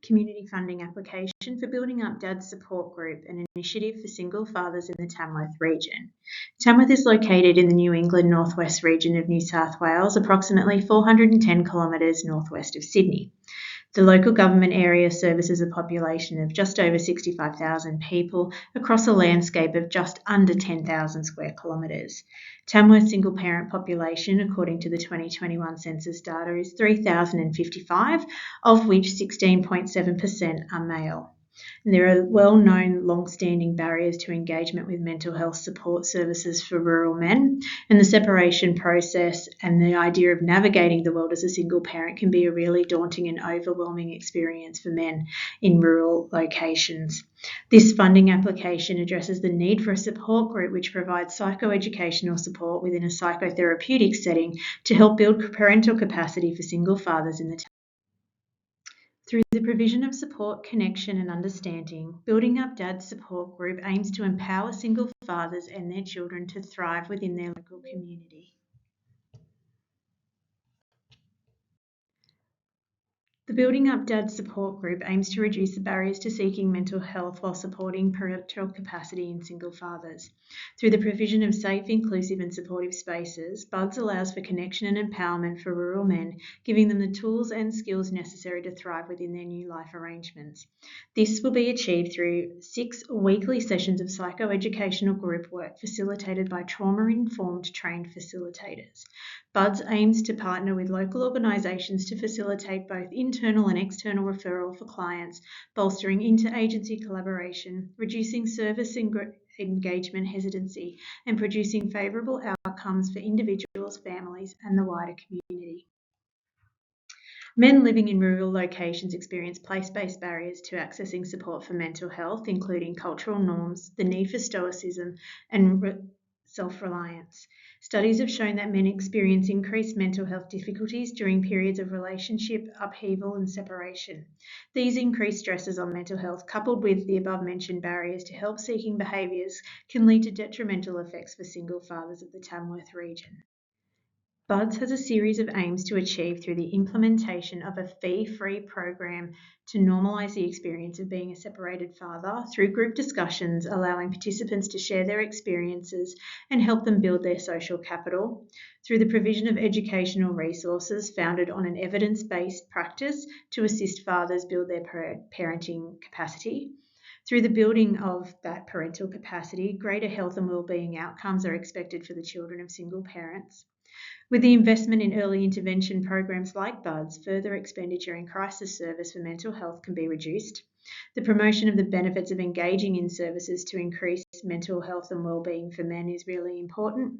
community funding application for building up Dad's Support Group, an initiative for single fathers in the Tamworth region. Tamworth is located in the New England Northwest region of New South Wales, approximately 410 kilometres northwest of Sydney. The local government area services a population of just over 65,000 people across a landscape of just under 10,000 square kilometres. Tamworth's single parent population, according to the 2021 census data, is 3,055, of which 16.7% are male. And there are well-known long-standing barriers to engagement with mental health support services for rural men, and the separation process and the idea of navigating the world as a single parent can be a really daunting and overwhelming experience for men in rural locations. This funding application addresses the need for a support group which provides psychoeducational support within a psychotherapeutic setting to help build parental capacity for single fathers in the Through the provision of support, connection and understanding, Building Up Dad's Support Group aims to empower single fathers and their children to thrive within their local community. The Building Up Dad's Support Group aims to reduce the barriers to seeking mental health while supporting parental capacity in single fathers. Through the provision of safe, inclusive and supportive spaces, BUDS allows for connection and empowerment for rural men, giving them the tools and skills necessary to thrive within their new life arrangements. This will be achieved through 6 weekly sessions of psychoeducational group work facilitated by trauma-informed trained facilitators. BUDS aims to partner with local organisations to facilitate both internal and external referral for clients, bolstering interagency collaboration, reducing service engagement hesitancy, and producing favourable outcomes for individuals, families, and the wider community. Men living in rural locations experience place-based barriers to accessing support for mental health, including cultural norms, the need for stoicism, and self-reliance. Studies have shown that men experience increased mental health difficulties during periods of relationship upheaval and separation. These increased stresses on mental health, coupled with the above-mentioned barriers to help-seeking behaviours, can lead to detrimental effects for single fathers of the Tamworth region. BUDS has a series of aims to achieve through the implementation of a fee-free program to normalise the experience of being a separated father through group discussions, allowing participants to share their experiences and help them build their social capital, through the provision of educational resources founded on an evidence-based practice to assist fathers build their parenting capacity. Through the building of that parental capacity, greater health and wellbeing outcomes are expected for the children of single parents. With the investment in early intervention programs like BUDS, further expenditure in crisis service for mental health can be reduced. The promotion of the benefits of engaging in services to increase mental health and wellbeing for men is really important,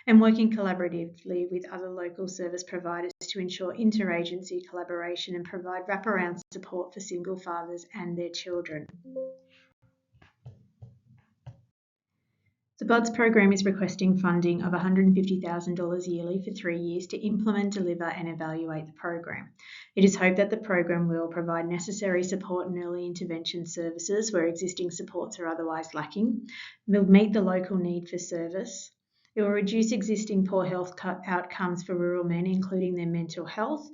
and working collaboratively with other local service providers to ensure interagency collaboration and provide wraparound support for single fathers and their children. The BUDS program is requesting funding of $150,000 yearly for 3 years to implement, deliver and evaluate the program. It is hoped that the program will provide necessary support and early intervention services where existing supports are otherwise lacking, will meet the local need for service. It will reduce existing poor health outcomes for rural men, including their mental health.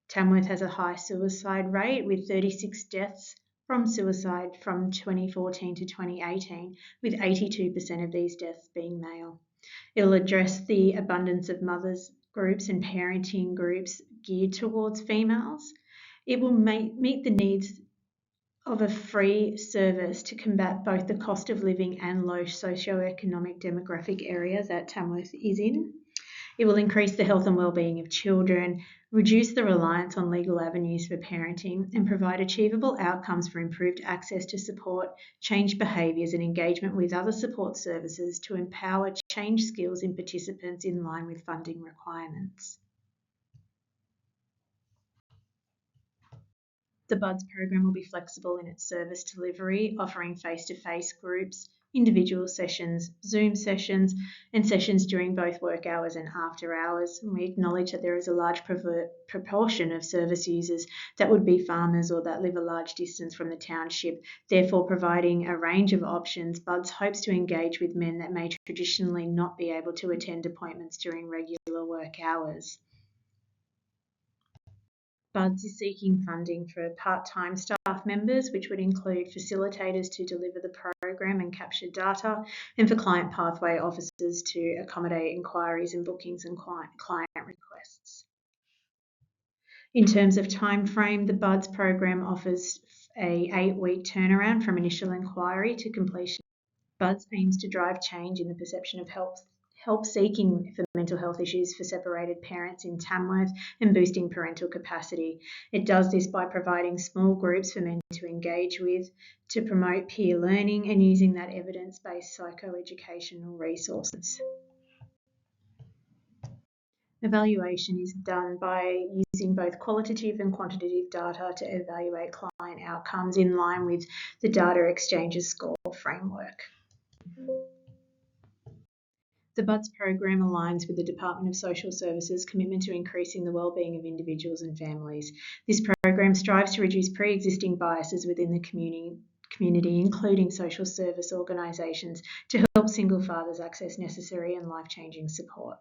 Tamworth has a high suicide rate with 36 deaths from suicide from 2014 to 2018, with 82% of these deaths being male. It will address the abundance of mothers groups and parenting groups geared towards females. It will meet the needs of a free service to combat both the cost of living and low socioeconomic demographic area that Tamworth is in. It will increase the health and wellbeing of children, reduce the reliance on legal avenues for parenting, and provide achievable outcomes for improved access to support, change behaviours and engagement with other support services to empower change skills in participants in line with funding requirements. The BUDS program will be flexible in its service delivery, offering face-to-face groups, individual sessions, Zoom sessions, and sessions during both work hours and after hours. And we acknowledge that there is a large proportion of service users that would be farmers or that live a large distance from the township. Therefore, providing a range of options, BUDS hopes to engage with men that may traditionally not be able to attend appointments during regular work hours. BUDS is seeking funding for part-time staff members, which would include facilitators to deliver the program and capture data, and for client pathway officers to accommodate inquiries and bookings and client requests. In terms of time frame, the BUDS program offers a 8-week turnaround from initial inquiry to completion. BUDS aims to drive change in the perception of help seeking for mental health issues for separated parents in Tamworth and boosting parental capacity. It does this by providing small groups for men to engage with, to promote peer learning, and using that evidence-based psychoeducational resources. Evaluation is done by using both qualitative and quantitative data to evaluate client outcomes in line with the Data Exchanges Score framework. The BUDS program aligns with the Department of Social Services' commitment to increasing the wellbeing of individuals and families. This program strives to reduce pre-existing biases within the community, including social service organisations, to help single fathers access necessary and life-changing support.